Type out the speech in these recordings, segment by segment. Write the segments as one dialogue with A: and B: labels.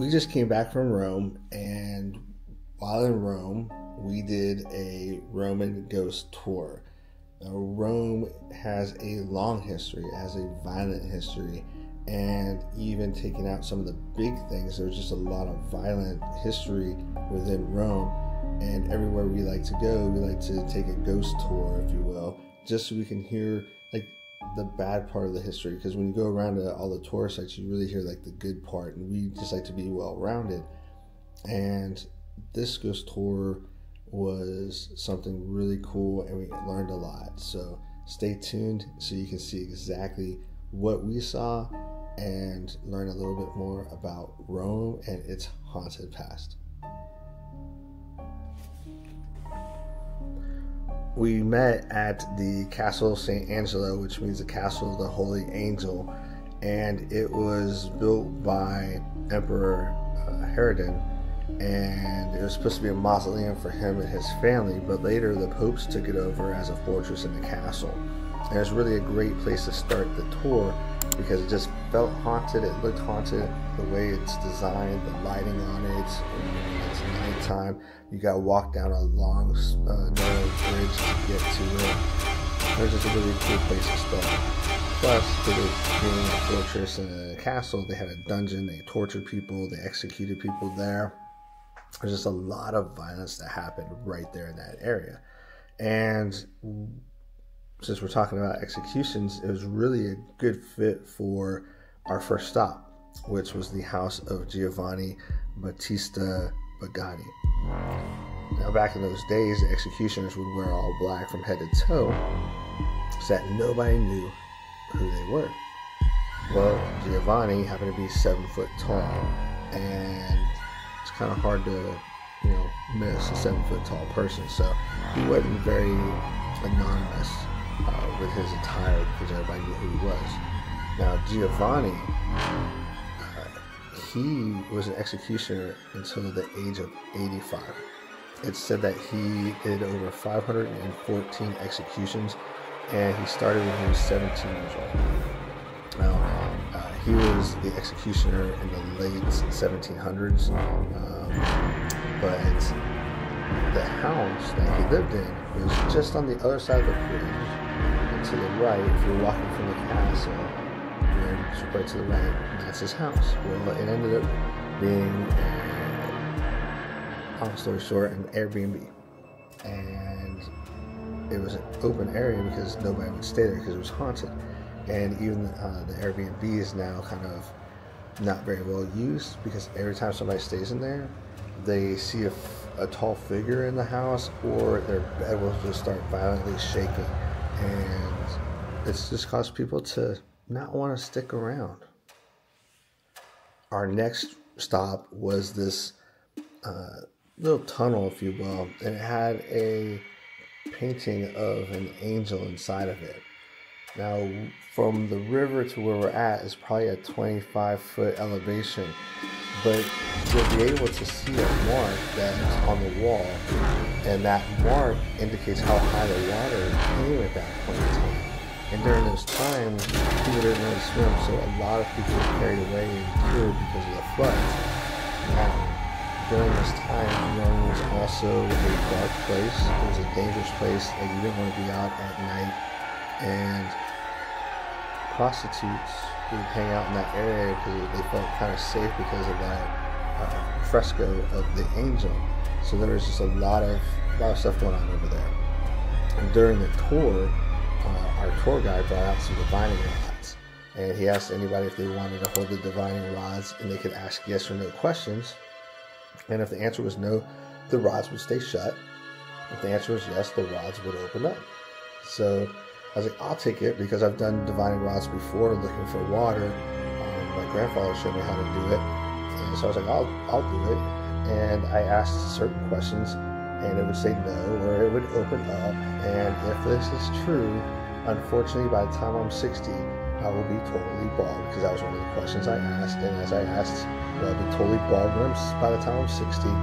A: we just came back from Rome, and while in Rome, we did a Roman ghost tour. Now, Rome has a long history, it has a violent history, and even taking out some of the big things, there's just a lot of violent history within Rome. And everywhere we like to go, we like to take a ghost tour, if you will, just so we can hear like the bad part of the history. Because when you go around to all the tourist sites, you really hear like the good part, and we just like to be well-rounded. And this ghost tour was something really cool, and we learned a lot. So stay tuned so you can see exactly what we saw and learn a little bit more about Rome and its haunted past. We met at the Castle St. Angelo, which means the Castle of the Holy Angel, and it was built by Emperor Hadrian, and it was supposed to be a mausoleum for him and his family, but later the popes took it over as a fortress in the castle. And it's really a great place to start the tour because it just felt haunted, it looked haunted, the way it's designed, the lighting on it, and it's nighttime. You gotta walk down a long, narrow bridge to get to it. It was just a really cool place to start. Plus, for it being a fortress and a castle, they had a dungeon, they tortured people, they executed people there. There's just a lot of violence that happened right there in that area. And since we're talking about executions, it was really a good fit for our first stop, which was the house of Giovanni Battista Bagatti. Now, back in those days, the executioners would wear all black from head to toe so that nobody knew who they were. Well, Giovanni happened to be 7 foot tall, and it's kind of hard to, miss a 7 foot tall person. So he wasn't very anonymous with his attire because everybody knew who he was. Now, Giovanni, he was an executioner until the age of 85. It's said that he did over 514 executions, and he started when he was 17 years old. Now, he was the executioner in the late 1700s, but the house that he lived in was just on the other side of the bridge. And to the right, if you're walking from the castle, you're right to the right, and that's his house. Well, it ended up being, long story short, an Airbnb. And it was an open area because nobody would stay there because it was haunted. And even the Airbnb is now kind of not very well used because every time somebody stays in there, they see a tall figure in the house, or their bed will just start violently shaking. And it's just caused people to not want to stick around. Our next stop was this little tunnel, if you will, and it had a painting of an angel inside of it. Now, from the river to where we're at is probably a 25-foot elevation, but you'll be able to see a mark that's on the wall, and that mark indicates how high the water came at that point in time. And during those times, people didn't really swim, so a lot of people were carried away and killed because of the floods. Now, during this time, Rome was also a dark place. It was a dangerous place, and you didn't want to be out at night. And prostitutes would hang out in that area because they felt kind of safe because of that fresco of the angel. So there was just a lot of stuff going on over there. And during the tour, our tour guide brought out some divining rods, and he asked anybody if they wanted to hold the divining rods, and they could ask yes or no questions. And if the answer was no, the rods would stay shut. If the answer was yes, the rods would open up. So I was like, I'll take it because I've done divining rods before looking for water. My grandfather showed me how to do it. And so I was like, I'll do it. And I asked certain questions, and it would say no, or it would open up. And if this is true, unfortunately, by the time I'm 60, I will be totally bald, because that was one of the questions I asked. And as I asked, will I be totally bald by the time I'm 60? It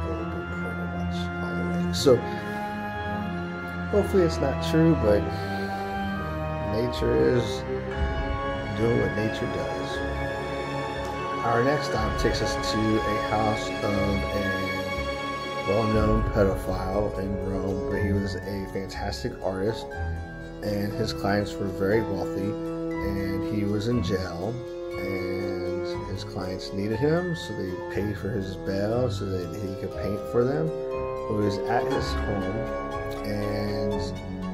A: will be pretty much all the way. So hopefully it's not true, but nature is doing what nature does. Our next stop takes us to a house of a well-known pedophile in Rome, but he was a fantastic artist, and his clients were very wealthy, and he was in jail, and his clients needed him, so they paid for his bail so that he could paint for them. He was at his home, and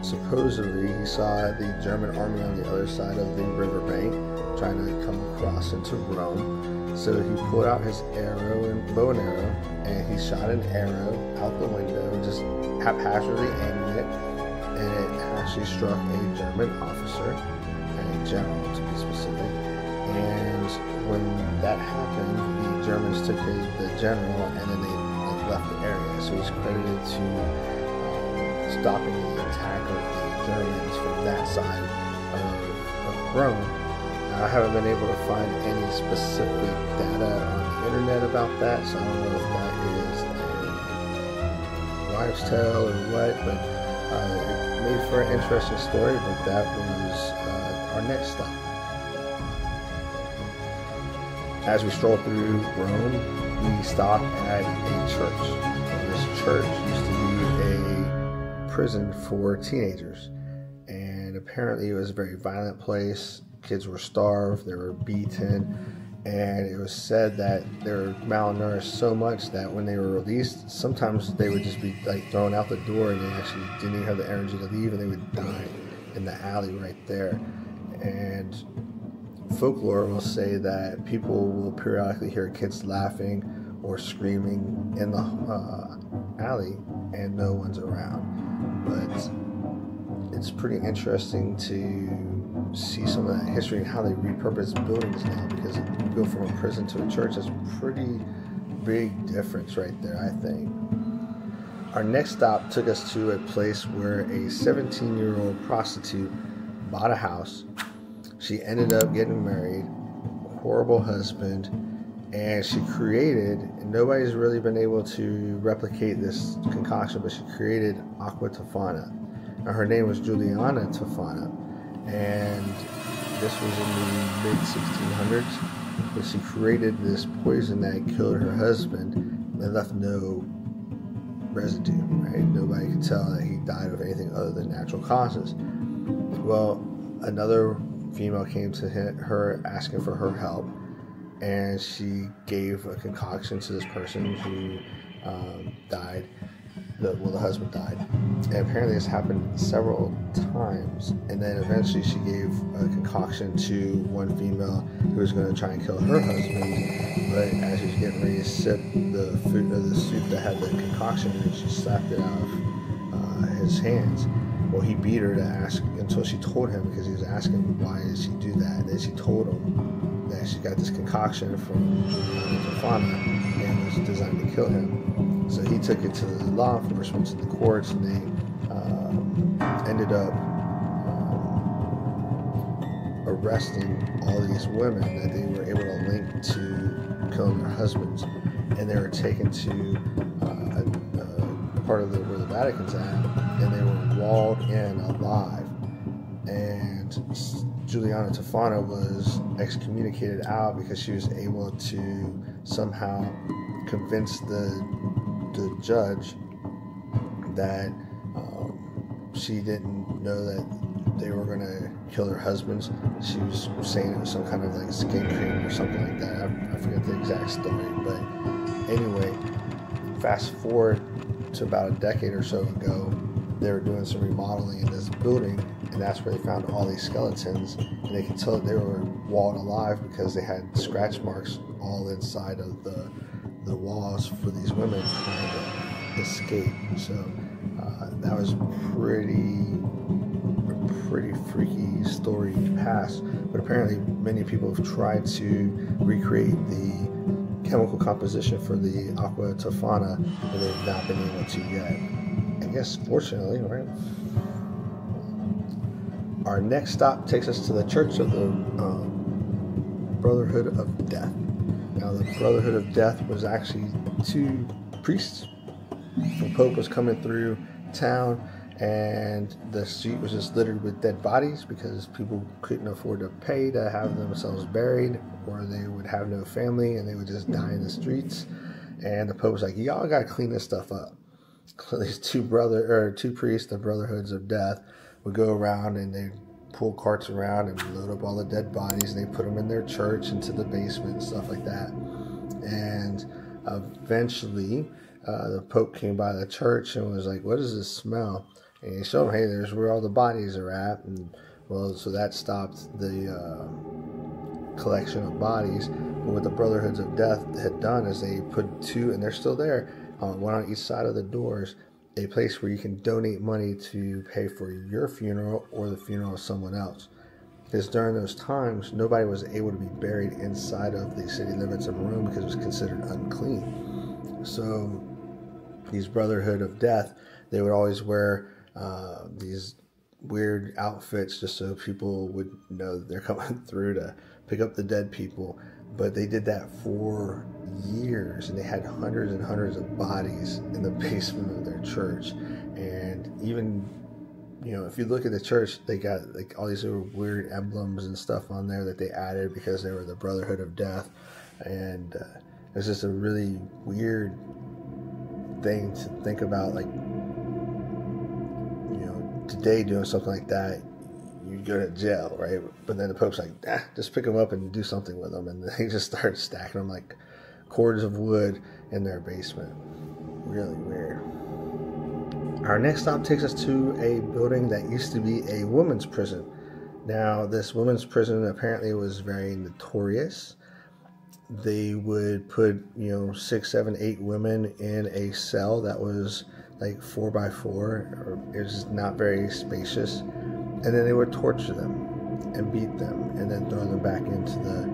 A: supposedly he saw the German army on the other side of the riverbank trying to come across into Rome. So he pulled out his bow and arrow, and he shot an arrow out the window, just haphazardly aiming it, and it actually struck a German officer, a general to be specific. And when that happened, the Germans took the general, and then they left the area. So he's credited to stopping the attack of the Germans from that side of Rome. I haven't been able to find any specific data on the internet about that, so I don't know if that is a wives' tale or what, but it made for an interesting story. But that was our next stop. As we stroll through Rome, we stop at a church. This church used to be a prison for teenagers, and apparently it was a very violent place. Kids were starved, they were beaten, and it was said that they were malnourished so much that when they were released, sometimes they would just be like thrown out the door, and they actually didn't even have the energy to leave, and they would die in the alley right there. And folklore will say that people will periodically hear kids laughing or screaming in the alley, and no one's around. But it's pretty interesting to see some of that history and how they repurpose buildings now, because if you go from a prison to a church, that's a pretty big difference right there, I think. Our next stop took us to a place where a 17-year-old prostitute bought a house. She ended up getting married, horrible husband, and she created, and nobody's really been able to replicate this concoction, but she created Aqua Tofana. Now, her name was Juliana Tofana, and this was in the mid-1600s, but she created this poison that killed her husband and left no residue, right? Nobody could tell that he died of anything other than natural causes. Well, another female came to her asking for her help, and she gave a concoction to this person who died. The husband died, and apparently this happened several times, and then eventually she gave a concoction to one female who was going to try and kill her husband, but as she was getting ready to sip the soup that had the concoction in it, she slapped it out of his hands. Well, he beat her to ask until she told him, because he was asking why did she do that, and then she told him that she got this concoction from Tofana and was designed to kill him. So he took it to the law enforcement, to the courts, and they ended up arresting all these women that they were able to link to killing their husbands. And they were taken to a part of where the Vatican's at, and they were walled in alive. And Juliana Tofana was excommunicated out because she was able to somehow convince the judge that she didn't know that they were going to kill her husbands. She was saying it was some kind of like skin cream or something like that. I forget the exact story, but anyway, fast forward to about a decade or so ago, they were doing some remodeling in this building, and that's where they found all these skeletons, and they could tell that they were walled alive because they had scratch marks all inside of the walls for these women trying to escape. So that was pretty freaky story to pass. But apparently many people have tried to recreate the chemical composition for the Aqua Tofana, but they've not been able to yet. I guess fortunately, right? Our next stop takes us to the Church of the Brotherhood of Death. Now, the Brotherhood of Death was actually two priests. The Pope was coming through town, and the street was just littered with dead bodies because people couldn't afford to pay to have themselves buried, or they would have no family and they would just die in the streets. And the Pope was like, y'all gotta clean this stuff up. These two priests, the Brotherhoods of Death, would go around and they pull carts around and load up all the dead bodies, and they put them in their church into the basement and stuff like that. And eventually the Pope came by the church and was like, what does this smell? And he showed him, hey, there's where all the bodies are at. And well, so that stopped the collection of bodies. But what the Brotherhoods of Death had done is they put two, and they're still there, one on each side of the doors, a place where you can donate money to pay for your funeral or the funeral of someone else. Because during those times, nobody was able to be buried inside of the city limits of Rome because it was considered unclean. So these Brotherhood of Death, they would always wear these weird outfits just so people would know that they're coming through to pick up the dead people. But they did that for years, and they had hundreds and hundreds of bodies in the basement of their church. And even, if you look at the church, they got like all these little weird emblems and stuff on there that they added because they were the Brotherhood of Death. And it's just a really weird thing to think about, like, today doing something like that, you go to jail, right? But then the Pope's like, just pick them up and do something with them. And they just start stacking them like cords of wood in their basement. Really weird. Our next stop takes us to a building that used to be a women's prison. Now, this women's prison apparently was very notorious. They would put, 6, 7, 8 women in a cell that was like 4x4. It was not very spacious. And then they would torture them and beat them and then throw them back into the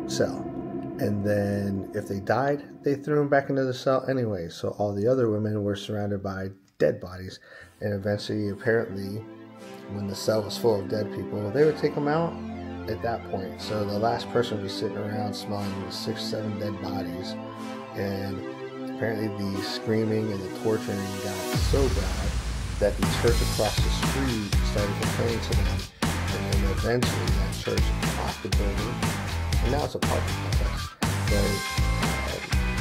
A: cell. And then if they died, they threw them back into the cell anyway. So all the other women were surrounded by dead bodies. And eventually, apparently, when the cell was full of dead people, they would take them out at that point. So the last person was sitting around smelling 6, 7 dead bodies. And apparently the screaming and the torturing got so bad that the church across the street started complaining to them, and then eventually that church bought the building, and now it's a parking complex. But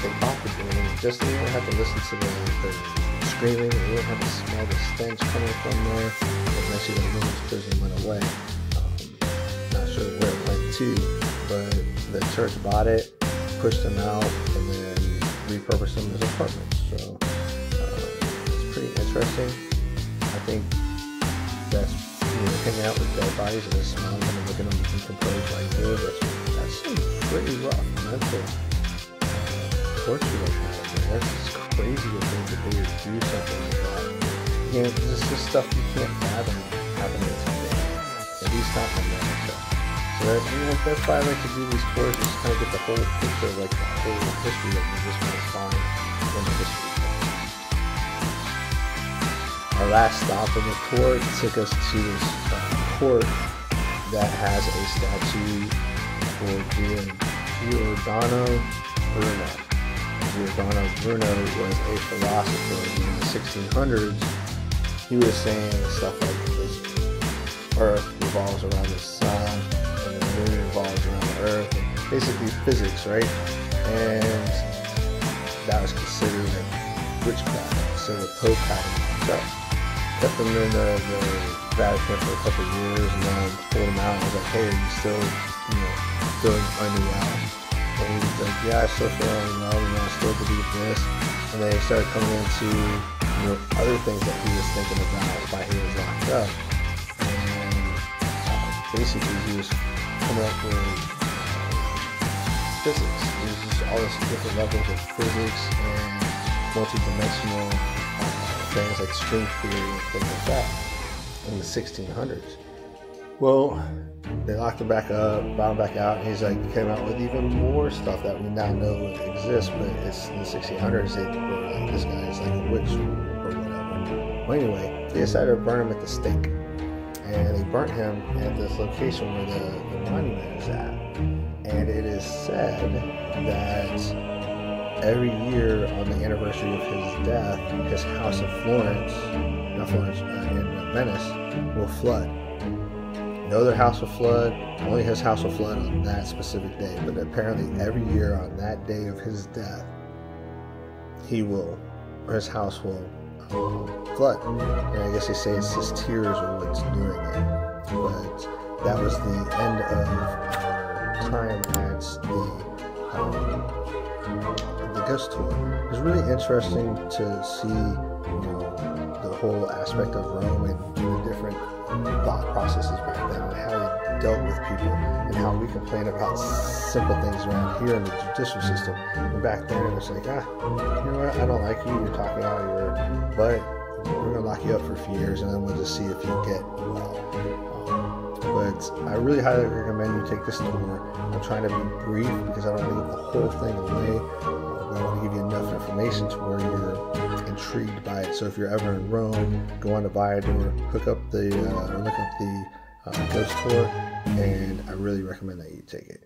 A: they bought the building just so they wouldn't have to listen to the screaming, and they wouldn't have to smell the stench coming from there. Eventually the women's prison went away. Not sure where it went to, but the church bought it, pushed them out, and then repurposed them as apartments. So it's pretty interesting. I think that's, hanging out with dead bodies and just smiling and looking at them decompose like this. That's pretty rough mental torture like that. That's just crazy to think that they would do something like that. This is stuff you can't fathom happening today. At least not in America. So that's why I like to do these tours, just kind of get the whole picture, like the whole history that you just want to find in the history. Our last stop on the tour took us to this court that has a statue for Giordano Bruno. Giordano Bruno was a philosopher in the 1600s. He was saying stuff like this earth revolves around the sun and the moon revolves around the earth, and basically physics, right? And that was considered like witchcraft. So the Pope had him locked up. Kept him in the Vatican for a couple of years, and then pulled him out and was like, hey, are you still, feeling unwell? And he was like, yeah, I still feel unwell, I still believe this. And then he started coming into, other things that he was thinking about while he was locked up. And basically he was coming up with physics. It was just all these different levels of physics and multi-dimensional things like string theory and things like that in the 1600s. Well, they locked him back up, brought him back out, and he's like came out with even more stuff that we now know exists, but it's in the 1600s. They were like, this guy is like a witch or whatever. Well, anyway, they decided to burn him at the stake, and they burnt him at this location where the, monument is at. And it is said that the Pope, when he was locked up, he was like, hey, you still, feeling unwell? And he was like, yeah, I still feel unwell, I still believe this. And then he started coming into, other things that he was thinking about while he was locked up. And basically he was coming up with physics. It was just all this different levels of physics and multi-dimensional things like that in the 1600s. Well, they locked him back up, brought him back out, and he's like came out with even more stuff that we now know exists, but it's in the 1600s. They were like, this guy is like a witch or whatever. Well, anyway, they decided to burn him at the stake, and it is said that every year on the anniversary of his death, his house in in Venice will flood. No other house will flood, only his house will flood on that specific day. But apparently every year on that day of his death, his house will flood. And I guess they say it's his tears are what's doing it. But that was the end of our time at the ghost tour. It was really interesting to see, the whole aspect of Rome and the different thought processes back then, and how they dealt with people, and how we complain about simple things around here in the judicial system. And back then it was like, you know what, I don't like you, you're talking out of your butt, we're going to lock you up for a few years and then we'll just see if you get well. But I really highly recommend you take this tour. I'm trying to be brief because I don't want to give the whole thing away. I want to give you enough information to where you're intrigued by it. So if you're ever in Rome, go on to Viator, look up the ghost tour, and I really recommend that you take it.